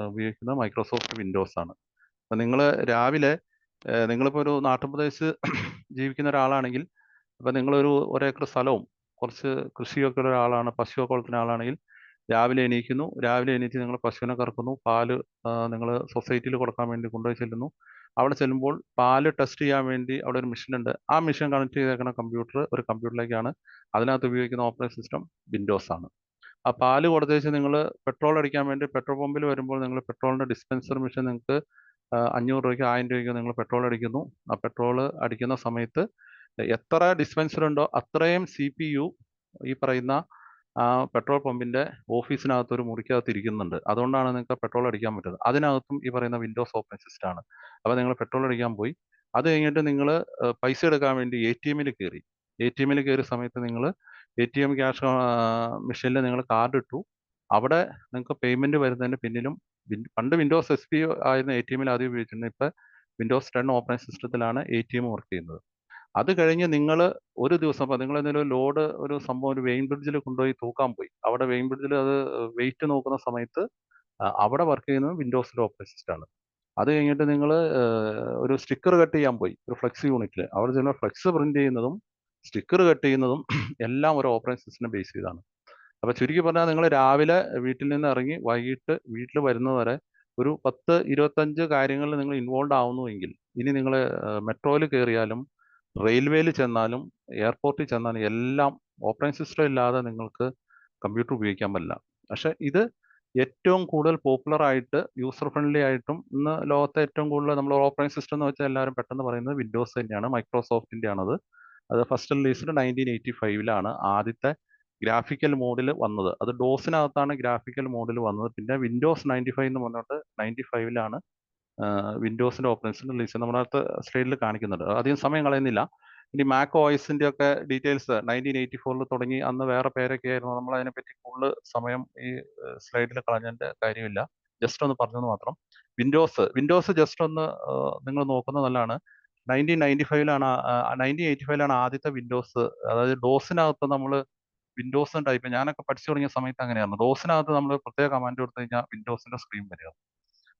ഉപയോഗിക്കുന്നത് Microsoft Windows ആണ്. അപ്പം നിങ്ങൾ രാവിലെ നിങ്ങളിപ്പോൾ ഒരു നാട്ടുപ്രദേശത്ത് ജീവിക്കുന്ന ഒരാളാണെങ്കിൽ, അപ്പം നിങ്ങളൊരു ഒരേക്കർ സ്ഥലവും കുറച്ച് കൃഷിയൊക്കെ ഉള്ള ഒരാളാണ്, പശുവൊക്കെ വളർത്തുന്ന ആളാണെങ്കിൽ രാവിലെ എണീക്കുന്നു. രാവിലെ എണീറ്റ് നിങ്ങൾ പശുവിനെ കറക്കുന്നു. പാല് നിങ്ങൾ സൊസൈറ്റിയിൽ കൊടുക്കാൻ വേണ്ടി കൊണ്ടുപോയി ചെല്ലുന്നു. അവിടെ ചെല്ലുമ്പോൾ പാല് ടെസ്റ്റ് ചെയ്യാൻ വേണ്ടി അവിടെ ഒരു മെഷീൻ ഉണ്ട്. ആ മെഷീൻ കണക്ട് ചെയ്തേക്കുന്ന കമ്പ്യൂട്ടർ ഒരു കമ്പ്യൂട്ടറിലേക്കാണ്. അതിനകത്ത് ഉപയോഗിക്കുന്ന ഓപ്പറേറ്റിംഗ് സിസ്റ്റം വിൻഡോസ് ആണ്. ആ പാല് കൊടുത്തേച്ച് നിങ്ങൾ പെട്രോൾ അടിക്കാൻ വേണ്ടി പെട്രോൾ പമ്പിൽ വരുമ്പോൾ നിങ്ങൾ പെട്രോളിന്റെ ഡിസ്പെൻസർ മെഷീൻ നിങ്ങൾക്ക് 500 രൂപയ്ക്ക് 1000 രൂപയ്ക്ക് നിങ്ങൾ പെട്രോൾ അടിക്കുന്നു. ആ പെട്രോൾ അടിക്കുന്ന സമയത്ത് എത്ര ഡിസ്പെൻസർ ഉണ്ടോ അത്രയും CPU ഈ പറയുന്ന ആ പെട്രോൾ പമ്പിന്റെ ഓഫീസിനകത്ത് ഒരു മുറിക്കകത്ത് ഇരിക്കുന്നുണ്ട്. അതുകൊണ്ടാണ് നിങ്ങൾക്ക് പെട്രോൾ അടിക്കാൻ പറ്റുന്നത്. അതിനകത്തും ഈ പറയുന്ന വിൻഡോസ് ഓപ്പറേറ്റിംഗ് സിസ്റ്റം ആണ്. അപ്പോൾ നിങ്ങൾ പെട്രോൾ അടിക്കാൻ പോയി. അത് കഴിഞ്ഞിട്ട് നിങ്ങൾ പൈസ എടുക്കാൻ വേണ്ടി ATM-ൽ കയറി. ATM-ൽ കയറിയ സമയത്ത് നിങ്ങൾ ATM ക്യാഷ് മെഷീനിൽ നിങ്ങൾ കാർഡ് ഇട്ടു. അവിടെ നിങ്ങൾക്ക് പേയ്മെന്റ് വരുന്നതിന് പിന്നിലും പണ്ട് വിൻഡോസ് SP ആയിരുന്ന ATM-ൽ ആദ്യം ഉപയോഗിച്ചിരുന്നത്. ഇപ്പം വിൻഡോസ് 10 ഓപ്പറേറ്റിംഗ് സിസ്റ്റത്തിലാണ് ATM വർക്ക് ചെയ്യുന്നത്. അത് കഴിഞ്ഞ് നിങ്ങൾ ഒരു ദിവസം അപ്പോൾ നിങ്ങൾ എന്തെങ്കിലും ലോഡ് ഒരു സംഭവം ഒരു വെയിൻ ബ്രിഡ്ജിൽ കൊണ്ടുപോയി തൂക്കാൻ പോയി. അവിടെ വെയിൻ ബ്രിഡ്ജിൽ അത് വെയിറ്റ് നോക്കുന്ന സമയത്ത് അവിടെ വർക്ക് ചെയ്യുന്നത് വിൻഡോസിന്റെ ഓപ്പറേറ്റിംഗ് സിസ്റ്റം ആണ്. അത് കഴിഞ്ഞിട്ട് നിങ്ങൾ ഒരു സ്റ്റിക്കർ കട്ട് ചെയ്യാൻ പോയി ഒരു ഫ്ലെക്സ് യൂണിറ്റിൽ. അവിടെ ചെന്ന് ഫ്ലെക്സ് പ്രിന്റ് ചെയ്യുന്നതും സ്റ്റിക്കർ കട്ട് ചെയ്യുന്നതും എല്ലാം ഒരു ഓപ്പറേറ്റിംഗ് സിസ്റ്റം ബേസ് ചെയ്താണ്. അപ്പോൾ ചുരുക്കി പറഞ്ഞാൽ നിങ്ങൾ രാവിലെ വീട്ടിൽ നിന്ന് ഇറങ്ങി വൈകിട്ട് വീട്ടിൽ വരുന്നവരെ ഒരു 10-25 കാര്യങ്ങളിൽ നിങ്ങൾ ഇൻവോൾവ് ആവുന്നുവെങ്കിൽ ഇനി നിങ്ങൾ മെട്രോയിൽ കയറിയാലും റെയിൽവേയിൽ ചെന്നാലും എയർപോർട്ടിൽ ചെന്നാലും എല്ലാം ഓപ്പറേറ്റിംഗ് സിസ്റ്റം ഇല്ലാതെ നിങ്ങൾക്ക് കമ്പ്യൂട്ടർ ഉപയോഗിക്കാൻ പറ്റില്ല. പക്ഷെ ഇത് ഏറ്റവും കൂടുതൽ പോപ്പുലർ ആയിട്ട് യൂസർ ഫ്രണ്ട്ലി ആയിട്ടും ഇന്ന് ലോകത്തെ ഏറ്റവും കൂടുതൽ നമ്മൾ ഓപ്പറേറ്റിംഗ് സിസ്റ്റം എന്ന് വെച്ചാൽ എല്ലാവരും പെട്ടെന്ന് പറയുന്നത് വിൻഡോസ് തന്നെയാണ്, മൈക്രോസോഫ്റ്റിന്റെ ആണത്. അത് ഫസ്റ്റ് റിലീസ്ഡ് 1985-ലാണ് ആദ്യത്തെ ഗ്രാഫിക്കൽ മോഡിൽ വന്നത്. അത് ഡോസിനകത്താണ് ഗ്രാഫിക്കൽ മോഡിൽ വന്നത്. പിന്നെ വിൻഡോസ് 95 എന്ന് പറഞ്ഞിട്ട് 95-ലാണ് വിൻഡോസിന്റെ ഓപ്പറേഷൻ റിലീസ് നമ്മുടെ അടുത്ത് സ്ലൈഡിൽ കാണിക്കുന്നുണ്ട്. അധികം സമയം കളയുന്നില്ല. ഇനി മാക് OS-ന്റെ ഒക്കെ ഡീറ്റെയിൽസ് 1984 തുടങ്ങി അന്ന് വേറെ പേരൊക്കെ ആയിരുന്നു. നമ്മൾ അതിനെപ്പറ്റി കൂടുതൽ സമയം ഈ സ്ലൈഡിൽ കളഞ്ഞതിന്റെ കാര്യമില്ല. ജസ്റ്റ് ഒന്ന് പറഞ്ഞത് മാത്രം. വിൻഡോസ് ജസ്റ്റ് ഒന്ന് നിങ്ങൾ നോക്കുന്നത് നല്ലതാണ്. 1985-ലാണ് ആദ്യത്തെ വിൻഡോസ്, അതായത് ഡോസിനകത്ത് നമ്മൾ വിൻഡോസ് ടൈപ്പ് ഞാനൊക്കെ പഠിച്ചു തുടങ്ങിയ സമയത്ത് അങ്ങനെയായിരുന്നു. ഡോസിനകത്ത് നമ്മൾ പ്രത്യേക കമാൻഡ് കൊടുത്തു കഴിഞ്ഞാൽ വിൻഡോസിന്റെ സ്ക്രീൻ വരിക.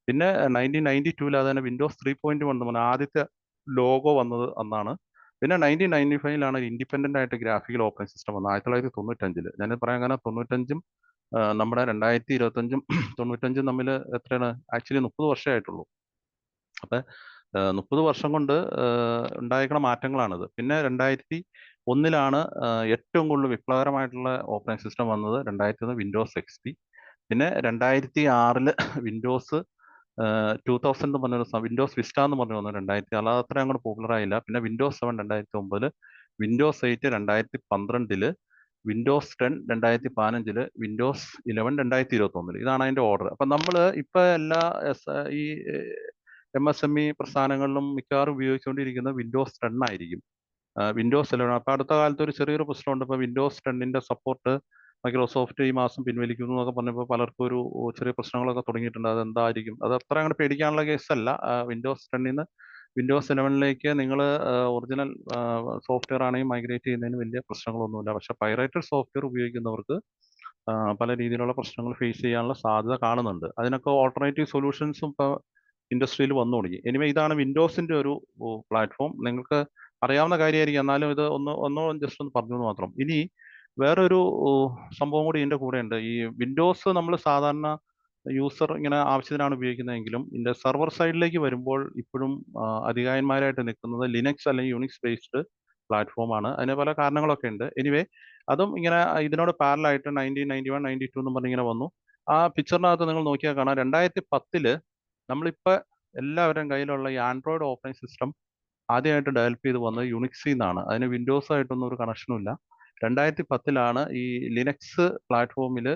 പിന്നെ 1992-ൽ അത് തന്നെ വിൻഡോസ് 3.1 എന്ന് പറഞ്ഞ ആദ്യത്തെ ലോഗോ വന്നത് അന്നാണ്. പിന്നെ 1995-ലാണ് ഒരു ഇൻഡിപെൻഡന്റ് ആയിട്ട് ഗ്രാഫിക്കൽ ഓപ്പറേറ്റിംഗ് സിസ്റ്റം വന്നത് 1995-ൽ. ഞാൻ പറയാൻ കാരണം 95-ഉം നമ്മുടെ 2025-ഉം 95-ഉം തമ്മിൽ എത്രയാണ് ആക്ച്വലി 30 വർഷമേ ആയിട്ടുള്ളൂ. അപ്പം 30 വർഷം കൊണ്ട് ഉണ്ടായിരിക്കുന്ന മാറ്റങ്ങളാണിത്. പിന്നെ 2001-ലാണ് ഏറ്റവും കൂടുതൽ വിപ്ലവകരമായിട്ടുള്ള ഓപ്പറേറ്റിംഗ് സിസ്റ്റം വന്നത്. 2001 വിൻഡോസ് XP. പിന്നെ 2006-ൽ വിൻഡോസ് 2000 എന്ന് പറഞ്ഞൊരു വിൻഡോസ് വിസ്റ്റ എന്ന് പറഞ്ഞു വന്നു. 2006 അത് അത്ര അങ്ങോട്ട് പോപ്പുലർ ആയില്ല. പിന്നെ വിൻഡോസ് 7 2009, വിൻഡോസ് 8 2012, വിൻഡോസ് 10 2015, വിൻഡോസ് 11 2021. ഇതാണ് അതിന്റെ ഓർഡർ. അപ്പം നമ്മൾ ഇപ്പൊ എല്ലാ ഈ MSME പ്രസ്ഥാനങ്ങളിലും മിക്കവാറും ഉപയോഗിച്ചുകൊണ്ടിരിക്കുന്നത് വിൻഡോസ് 10 ആയിരിക്കും. വിൻഡോസ് 11. അപ്പൊ അടുത്ത കാലത്ത് ഒരു ചെറിയൊരു പ്രശ്നമുണ്ട്. ഇപ്പൊ വിൻഡോസ് 10-ന്റെ സപ്പോർട്ട് മൈക്രോസോഫ്റ്റ് ഈ മാസം പിൻവലിക്കുന്നു എന്നൊക്കെ പറഞ്ഞപ്പോൾ പലർക്കും ഒരു ചെറിയ പ്രശ്നങ്ങളൊക്കെ തുടങ്ങിയിട്ടുണ്ട്. അത് എന്തായിരിക്കും? അത് അത്ര അങ്ങോട്ട് പേടിക്കാനുള്ള കേസല്ല. വിൻഡോസ് 10-ന്ന് വിൻഡോസ് 11-ലേക്ക് നിങ്ങൾ ഒറിജിനൽ സോഫ്റ്റ്വെയർ ആണെങ്കിൽ മൈഗ്രേറ്റ് ചെയ്യുന്നതിന് വലിയ പ്രശ്നങ്ങളൊന്നുമില്ല. പക്ഷെ പൈറേറ്റഡ് സോഫ്റ്റ്വെയർ ഉപയോഗിക്കുന്നവർക്ക് പല രീതിയിലുള്ള പ്രശ്നങ്ങൾ ഫേസ് ചെയ്യാനുള്ള സാധ്യത കാണുന്നുണ്ട്. അതിനൊക്കെ ഓൾട്ടർനേറ്റീവ് സൊല്യൂഷൻസും ഇപ്പോൾ ഇൻഡസ്ട്രിയിൽ വന്നു തുടങ്ങി. എനിവേ ഇതാണ് വിൻഡോസിന്റെ ഒരു പ്ലാറ്റ്ഫോം. നിങ്ങൾക്ക് അറിയാവുന്ന കാര്യമായിരിക്കും, എന്നാലും ഇത് ഒന്നോ ജസ്റ്റ് ഒന്ന് പറഞ്ഞു എന്ന് മാത്രം. ഇനി വേറൊരു സംഭവം കൂടി ഇതിന്റെ കൂടെ ഉണ്ട്. ഈ വിൻഡോസ് നമ്മൾ സാധാരണ യൂസർ ഇങ്ങനെ ആവശ്യത്തിനാണ് ഉപയോഗിക്കുന്നതെങ്കിലും ഇതിന്റെ സെർവർ സൈഡിലേക്ക് വരുമ്പോൾ ഇപ്പോഴും അധികായന്മാരായിട്ട് നിൽക്കുന്നത് ലിനക്സ് അല്ലെങ്കിൽ യൂണിക്സ് ബേസ്ഡ് പ്ലാറ്റ്ഫോമാണ്. അതിന് പല കാരണങ്ങളൊക്കെ ഉണ്ട്. എനിവേ അതും ഇങ്ങനെ ഇതിനോട് പാരലായിട്ട് 1991 92 എന്ന് പറഞ്ഞിങ്ങനെ വന്നു. ആ പിക്ചറിനകത്ത് നിങ്ങൾ നോക്കിയാൽ കാണാം 2010-ല് നമ്മളിപ്പോൾ എല്ലാവരുടെയും കയ്യിലുള്ള ഈ ആൻഡ്രോയിഡ് ഓപ്പറേറ്റിംഗ് സിസ്റ്റം ആദ്യമായിട്ട് ഡെവലപ്പ് ചെയ്ത് വന്നത് യുണിക്സിൽ നിന്നാണ്. അതിന് വിൻഡോസ് ആയിട്ടൊന്നും ഒരു കണക്ഷനും ഇല്ല. 2010-ലാണ് ഈ ലിനക്സ് പ്ലാറ്റ്ഫോമിൽ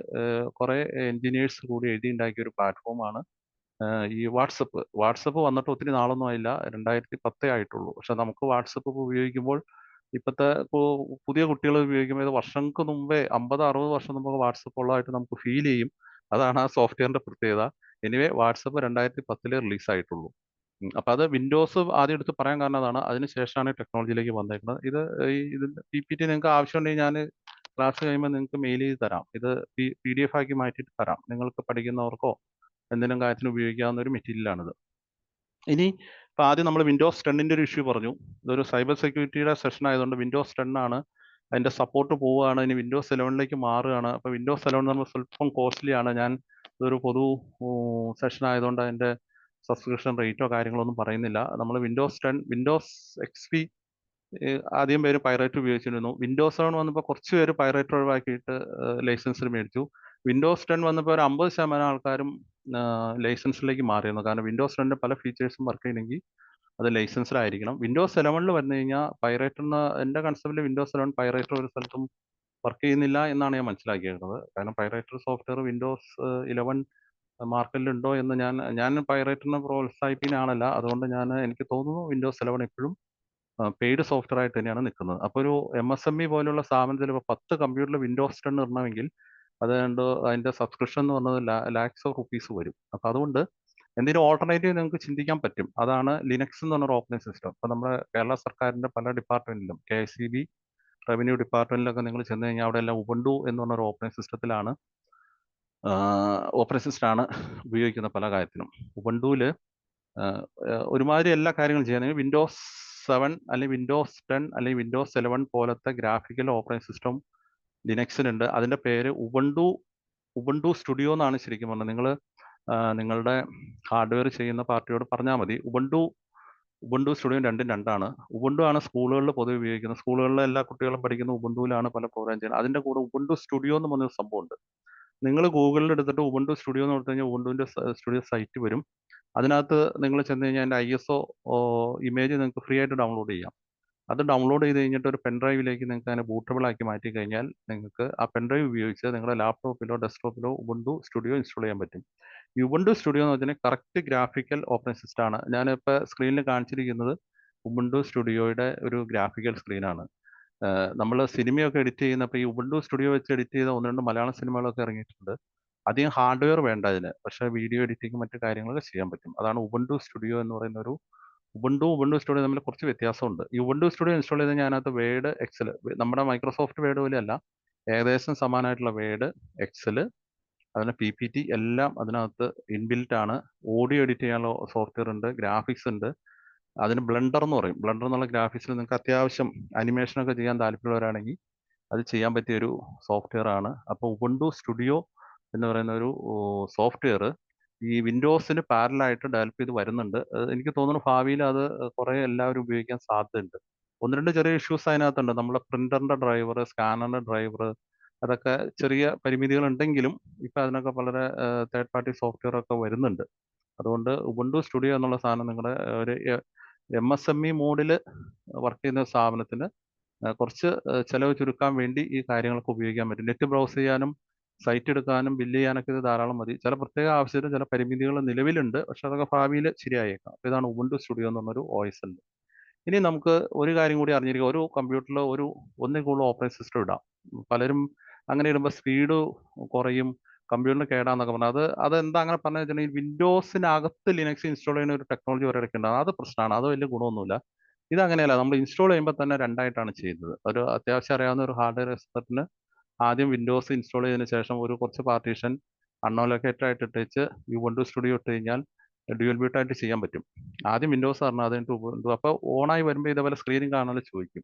കുറെ എഞ്ചിനീയേഴ്സ് കൂടി എഴുതിയുണ്ടാക്കിയ ഒരു പ്ലാറ്റ്ഫോമാണ് ഈ വാട്സപ്പ് വന്നിട്ട് ഒത്തിരി നാളൊന്നും ആയില്ല. 2010 ആയിട്ടുള്ളൂ. പക്ഷെ നമുക്ക് വാട്സപ്പ് ഉപയോഗിക്കുമ്പോൾ ഇപ്പോഴത്തെ പുതിയ കുട്ടികൾ ഉപയോഗിക്കുമ്പോൾ ഇത് വർഷങ്ങൾക്ക് മുമ്പേ 50-60 വർഷം മുമ്പ് വാട്സപ്പ് ഉള്ളതായിട്ട് നമുക്ക് ഫീൽ ചെയ്യും. അതാണ് ആ സോഫ്റ്റ്വെയറിന്റെ പ്രത്യേകത. എനിവേ വാട്സപ്പ് 2010-ലേ റിലീസ് ആയിട്ടുള്ളൂ. അപ്പൊ അത് വിൻഡോസ് ആദ്യം എടുത്ത് പറയാൻ കാരണം അതാണ്. അതിനുശേഷമാണ് ടെക്നോളജിയിലേക്ക് വന്നേക്കുന്നത്. ഇതിന്റെ PPT നിങ്ങൾക്ക് ആവശ്യമുണ്ടെങ്കിൽ ഞാൻ ക്ലാസ് കഴിയുമ്പോൾ നിങ്ങൾക്ക് മെയിൽ ചെയ്ത് തരാം. ഇത് PDF ആക്കി മാറ്റിയിട്ട് തരാം. നിങ്ങൾക്ക് പഠിക്കുന്നവർക്കോ എന്തെങ്കിലും കാര്യത്തിന് ഉപയോഗിക്കാവുന്ന ഒരു മെറ്റീരിയലാണിത്. ഇനി ഇപ്പോൾ ആദ്യം നമ്മൾ വിൻഡോസ് 10ൻ്റെ ഒരു ഇഷ്യൂ പറഞ്ഞു. ഇതൊരു സൈബർ സെക്യൂരിറ്റിയുടെ സെഷൻ ആയതുകൊണ്ട് വിൻഡോസ് 10 ആണ് അതിൻ്റെ സപ്പോർട്ട് പോവുകയാണ്. ഇനി വിൻഡോസ് 11ലേക്ക് മാറുകയാണ്. അപ്പോൾ വിൻഡോസ് 11 നമ്മൾ സ്വല്പം കോസ്റ്റ്ലി ആണ്. ഞാൻ ഇതൊരു പൊതു സെഷൻ ആയതുകൊണ്ട് അതിൻ്റെ സബ്സ്ക്രിപ്ഷൻ റേറ്റോ കാര്യങ്ങളോ ഒന്നും പറയുന്നില്ല. നമ്മൾ വിൻഡോസ് 10, വിൻഡോസ് XP ആദ്യം പേര് പൈറേറ്റ് ഉപയോഗിച്ചിരുന്നു. വിൻഡോസ് 7 വന്നപ്പോൾ കുറച്ച് പേര് പൈറേറ്റ് ഒഴിവാക്കിയിട്ട് ലൈസൻസിൽ മേടിച്ചു. വിൻഡോസ് 10 വന്നപ്പോൾ ഒരു 50% ആൾക്കാരും ലൈസൻസിലേക്ക് മാറിയിരുന്നു. കാരണം വിൻഡോസ് 10 പല ഫീച്ചേഴ്സും വർക്ക് ചെയ്യണമെങ്കിൽ അത് ലൈസൻസിലായിരിക്കണം. വിൻഡോസ് 11 വന്നു കഴിഞ്ഞാൽ പൈറേറ്റ് എന്ന എൻ്റെ കൺസെപ്റ്റിൽ വിൻഡോസ് 11 പൈറേറ്റ് ഒരു സ്ഥലത്തും വർക്ക് ചെയ്യുന്നില്ല എന്നാണ് ഞാൻ മനസ്സിലാക്കിയിരുന്നത്. കാരണം പൈറേറ്റ് സോഫ്റ്റ്വെയർ വിൻഡോസ് 11 മാർക്കറ്റിലുണ്ടോ എന്ന് ഞാൻ പൈറേറ്റിനെ പ്രോത്സാഹിപ്പിക്കുന്ന ആളല്ല. അതുകൊണ്ട് എനിക്ക് തോന്നുന്നു വിൻഡോസ് 11 എപ്പോഴും പെയ്ഡ് സോഫ്റ്റ്വെയർ ആയിട്ട് തന്നെയാണ് നിൽക്കുന്നത്. അപ്പോൾ ഒരു MSME പോലുള്ള സ്ഥാപനത്തിൽ ഇപ്പോൾ 10 കമ്പ്യൂട്ടറിൽ വിൻഡോസ് 10 ഇടണമെങ്കിൽ അതിൻ്റെ സബ്സ്ക്രിപ്ഷൻ എന്ന് പറഞ്ഞത് ലാക്സ് ഓഫ് റുപ്പീസ് വരും. അപ്പോൾ അതുകൊണ്ട് എന്തെങ്കിലും ഓൾട്ടർനേറ്റീവ് നിങ്ങൾക്ക് ചിന്തിക്കാൻ പറ്റും. അതാണ് ലിനക്സ് എന്ന് പറഞ്ഞൊരു ഓപ്പറേറ്റിംഗ് സിസ്റ്റം. ഇപ്പോൾ നമ്മുടെ കേരള സർക്കാരിൻ്റെ പല ഡിപ്പാർട്ട്മെന്റിലും KICB, റവന്യൂ ഡിപ്പാർട്ട്മെന്റിലൊക്കെ നിങ്ങൾ ചെന്ന് കഴിഞ്ഞാൽ അവിടെ എല്ലാം ഉബുണ്ടു എന്ന് പറഞ്ഞൊരു ഓപ്പറേറ്റിംഗ് സിസ്റ്റത്തിലാണ് ഉപയോഗിക്കുന്ന പല കാര്യത്തിനും. ഉബുണ്ടുവിൽ ഒരുമാതിരി എല്ലാ കാര്യങ്ങളും ചെയ്യാൻ വിൻഡോസ് 7 അല്ലെങ്കിൽ വിൻഡോസ് 10 അല്ലെങ്കിൽ വിൻഡോസ് 11 പോലത്തെ ഗ്രാഫിക്കൽ ഓപ്പറേറ്റിംഗ് സിസ്റ്റം ലിനക്സിനുണ്ട്. അതിൻ്റെ പേര് ഉബുണ്ടു സ്റ്റുഡിയോ എന്നാണ് ശരിക്കും പറഞ്ഞത്. നിങ്ങൾ നിങ്ങളുടെ ഹാർഡ്വെയർ ചെയ്യുന്ന പാർട്ടിയോട് പറഞ്ഞാൽ മതി. ഉബുണ്ടു സ്റ്റുഡിയോ രണ്ടും രണ്ടാണ്. ഉബുണ്ടു ആണ് സ്കൂളുകളിൽ പൊതുവെ ഉപയോഗിക്കുന്നത്. സ്കൂളുകളിലെ എല്ലാ കുട്ടികളും പഠിക്കുന്ന ഉബുണ്ടുവിലാണ് പല പ്രോഗ്രാം ചെയ്യുന്നത്. അതിൻ്റെ കൂടെ ഉബുണ്ടു സ്റ്റുഡിയോ എന്ന് പറഞ്ഞൊരു സംഭവമുണ്ട്. നിങ്ങൾ ഗൂഗിളിൽ എടുത്തിട്ട് ഉബുണ്ടു സ്റ്റുഡിയോ എന്ന് കൊടുത്തു കഴിഞ്ഞാൽ ഉബുണ്ടുവിൻ്റെ സ്റ്റുഡിയോ സൈറ്റ് വരും. അതിനകത്ത് നിങ്ങൾ ചെന്ന് കഴിഞ്ഞാൽ അതിൻ്റെ ISO ഇമേജ് നിങ്ങൾക്ക് ഫ്രീ ആയിട്ട് ഡൗൺലോഡ് ചെയ്യാം. അത് ഡൗൺലോഡ് ചെയ്ത് കഴിഞ്ഞിട്ട് ഒരു പെൻഡ്രൈവിലേക്ക് നിങ്ങൾക്ക് അതിനെ ബൂട്ടബിൾ ആക്കി മാറ്റി കഴിഞ്ഞാൽ നിങ്ങൾക്ക് ആ പെൻഡ്രൈവ് ഉപയോഗിച്ച് നിങ്ങളുടെ ലാപ്ടോപ്പിലോ ഡെസ്ക്ടോപ്പിലോ ഉബുണ്ടു സ്റ്റുഡിയോ ഇൻസ്റ്റാൾ ചെയ്യാൻ പറ്റും. ഈ ഉബുണ്ടു സ്റ്റുഡിയോ എന്ന് വെച്ചാൽ കറക്റ്റ് ഗ്രാഫിക്കൽ ഓപ്പറേറ്റിംഗ് സിസ്റ്റം ആണ്. ഞാനിപ്പോൾ സ്ക്രീനിൽ കാണിച്ചിരിക്കുന്നത് ഉബുണ്ടു സ്റ്റുഡിയോയുടെ ഒരു ഗ്രാഫിക്കൽ സ്ക്രീനാണ്. നമ്മൾ സിനിമയൊക്കെ എഡിറ്റ് ചെയ്യുന്നപ്പോൾ ഈ ഉബുണ്ടു സ്റ്റുഡിയോ വെച്ച് എഡിറ്റ് ചെയ്ത 1-2 മലയാളം സിനിമകളൊക്കെ ഇറങ്ങിയിട്ടുണ്ട്. അധികം ഹാർഡ്വെയർ വേണ്ട ഇതിന്. പക്ഷേ വീഡിയോ എഡിറ്റിംഗ് മറ്റു കാര്യങ്ങളൊക്കെ ചെയ്യാൻ പറ്റും. അതാണ് ഉബുണ്ടു സ്റ്റുഡിയോ എന്ന് പറയുന്ന ഒരു ഉബുണ്ടു സ്റ്റുഡിയോ തമ്മിൽ കുറച്ച് വ്യത്യാസമുണ്ട്. ഈ ഉബുണ്ടു സ്റ്റുഡിയോ ഇൻസ്റ്റാൾ ചെയ്ത് അതിനകത്ത് വേർഡ്, എക്സൽ, നമ്മുടെ മൈക്രോസോഫ്റ്റ് വേർഡ് പോലെയല്ല, ഏകദേശം സമാനമായിട്ടുള്ള വേർഡ്, എക്സൽ, അതിന് PPT എല്ലാം അതിനകത്ത് ഇൻബിൽറ്റ് ആണ്. ഓഡിയോ എഡിറ്റ് ചെയ്യാനുള്ള സോഫ്റ്റ്വെയർ ഉണ്ട്, ഗ്രാഫിക്സ് ഉണ്ട്. അതിന് ബ്ലെൻഡർ എന്ന് പറയും. ബ്ലെൻഡർ എന്നുള്ള ഗ്രാഫിക്സിൽ നിങ്ങൾക്ക് അത്യാവശ്യം അനിമേഷനൊക്കെ ചെയ്യാൻ താല്പര്യമുള്ളവരാണെങ്കിൽ അത് ചെയ്യാൻ പറ്റിയ ഒരു സോഫ്റ്റ്വെയർ ആണ്. അപ്പോൾ ഉബുണ്ടു സ്റ്റുഡിയോ എന്ന് പറയുന്ന ഒരു സോഫ്റ്റ്വെയർ ഈ വിൻഡോസിന് പാരലായിട്ട് ഡെവലപ്പ് ചെയ്ത് വരുന്നുണ്ട്. എനിക്ക് തോന്നുന്നു ഭാവിയിൽ അത് കുറേ എല്ലാവരും ഉപയോഗിക്കാൻ സാധ്യതയുണ്ട്. 1-2 ചെറിയ ഇഷ്യൂസ് അതിനകത്തുണ്ട്. നമ്മുടെ പ്രിന്ററിന്റെ ഡ്രൈവർ, സ്കാനറിന്റെ ഡ്രൈവർ, അതൊക്കെ ചെറിയ പരിമിതികൾ ഉണ്ടെങ്കിലും ഇപ്പം അതിനൊക്കെ വളരെ തേർഡ് പാർട്ടി സോഫ്റ്റ്വെയർ ഒക്കെ വരുന്നുണ്ട്. അതുകൊണ്ട് ഉബുണ്ടു സ്റ്റുഡിയോ എന്നുള്ള സാധനം നിങ്ങളുടെ ഒരു MSME മോഡിൽ വർക്ക് ചെയ്യുന്ന സ്ഥാപനത്തിന് കുറച്ച് ചിലവ് ചുരുക്കാൻ വേണ്ടി ഈ കാര്യങ്ങളൊക്കെ ഉപയോഗിക്കാൻ പറ്റും. നെറ്റ് ബ്രൗസ് ചെയ്യാനും സൈറ്റ് എടുക്കാനും ബില്ല് ചെയ്യാനൊക്കെ ഇത് ധാരാളം മതി. ചില പ്രത്യേക ആവശ്യത്തിന് ചില പരിമിതികൾ നിലവിലുണ്ട്. പക്ഷെ അതൊക്കെ ഭാവിയിൽ ശരിയായേക്കാം. അപ്പോൾ ഇതാണ് ഉബുണ്ടു സ്റ്റുഡിയോ എന്ന് പറഞ്ഞൊരു OS ഉണ്ട്. ഇനി നമുക്ക് ഒരു കാര്യം കൂടി അറിഞ്ഞിരിക്കുക. ഒരു കമ്പ്യൂട്ടറിൽ ഒന്നിൽ കൂടുതൽ ഓപ്പറേറ്റിംഗ് സിസ്റ്റം ഇടാം. പലരും അങ്ങനെ ഇടുമ്പോൾ സ്പീഡ് കുറയും, കമ്പ്യൂട്ടറിന് കേടാന്നൊക്കെ പറഞ്ഞാൽ അതെന്താ അങ്ങനെ പറഞ്ഞു വെച്ചിട്ടുണ്ടെങ്കിൽ വിൻഡോസിനകത്ത് ലിനക്സ് ഇൻസ്റ്റാൾ ചെയ്യുന്ന ഒരു ടെക്നോളജി ഒരിടയ്ക്ക് ഉണ്ടാകും. അത് പ്രശ്നമാണ്. അത് വലിയ ഗുണമൊന്നുമില്ല. ഇതങ്ങനെയല്ല. നമ്മൾ ഇൻസ്റ്റാൾ ചെയ്യുമ്പോൾ തന്നെ രണ്ടായിട്ടാണ് ചെയ്യുന്നത്. ഒരു അത്യാവശ്യം അറിയാവുന്ന ഒരു ഹാർഡ്വെയർ എക്സ്പെർട്ടിന് ആദ്യം വിൻഡോസ് ഇൻസ്റ്റാൾ ചെയ്തതിന് ശേഷം കുറച്ച് പാർട്ടീഷൻ അൺഅലോക്കേറ്റഡ് ആയിട്ട് ഇട്ടേച്ച് ഉബുണ്ടു സ്റ്റുഡിയോ ഇട്ട് കഴിഞ്ഞാൽ ഡ്യുവൽ ബൂട്ട് ആയിട്ട് ചെയ്യാൻ പറ്റും. ആദ്യം വിൻഡോസ് പറഞ്ഞാൽ അത് കഴിഞ്ഞിട്ട് ഉബുണ്ടു. അപ്പോൾ ഓണായി വരുമ്പോൾ ഇതേപോലെ സ്ക്രീനിൽ കാണാൻ ചോദിക്കും,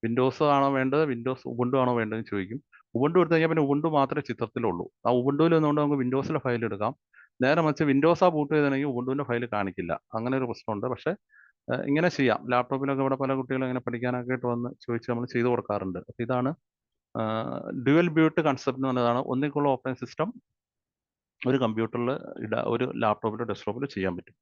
വിൻഡോസ് ആണോ വേണ്ടത്, ഉബുണ്ടു ആണോ വേണ്ടതെന്ന് ചോദിക്കും. ഉബുണ്ടു എടുത്തു കഴിഞ്ഞാൽ പിന്നെ ഉബുണ്ടു മാത്രമേ ചിത്രത്തിലുള്ളൂ. ആ ഉബുണ്ടുവിൽ നിന്നുകൊണ്ട് നമുക്ക് വിൻഡോസിലെ ഫയൽ എടുക്കാം. നേരെ മറിച്ച് വിൻഡോസ് ബൂട്ട് ചെയ്തിട്ടുണ്ടെങ്കിൽ ഉബുണ്ടുവിൻ്റെ ഫയൽ കാണിക്കില്ല. അങ്ങനെ ഒരു പ്രശ്നമുണ്ട്. പക്ഷേ ഇങ്ങനെ ചെയ്യാം. ലാപ്ടോപ്പിലൊക്കെ ഇവിടെ പല കുട്ടികളും ഇങ്ങനെ പഠിക്കാനൊക്കെ ആയിട്ട് വന്ന് ചോദിച്ച് നമ്മൾ ചെയ്തു കൊടുക്കാറുണ്ട്. അപ്പോൾ ഇതാണ് ഡ്യുവൽ ബൂട്ട് കൺസെപ്റ്റ് എന്ന് പറഞ്ഞതാണ്. ഒന്നിൽ കൂടുതൽ ഓപ്പറേറ്റിംഗ് സിസ്റ്റം ഒരു കമ്പ്യൂട്ടറിൽ ഒരു ലാപ്ടോപ്പിലോ ഡെസ്ക്ടോപ്പിലോ ചെയ്യാൻ പറ്റും.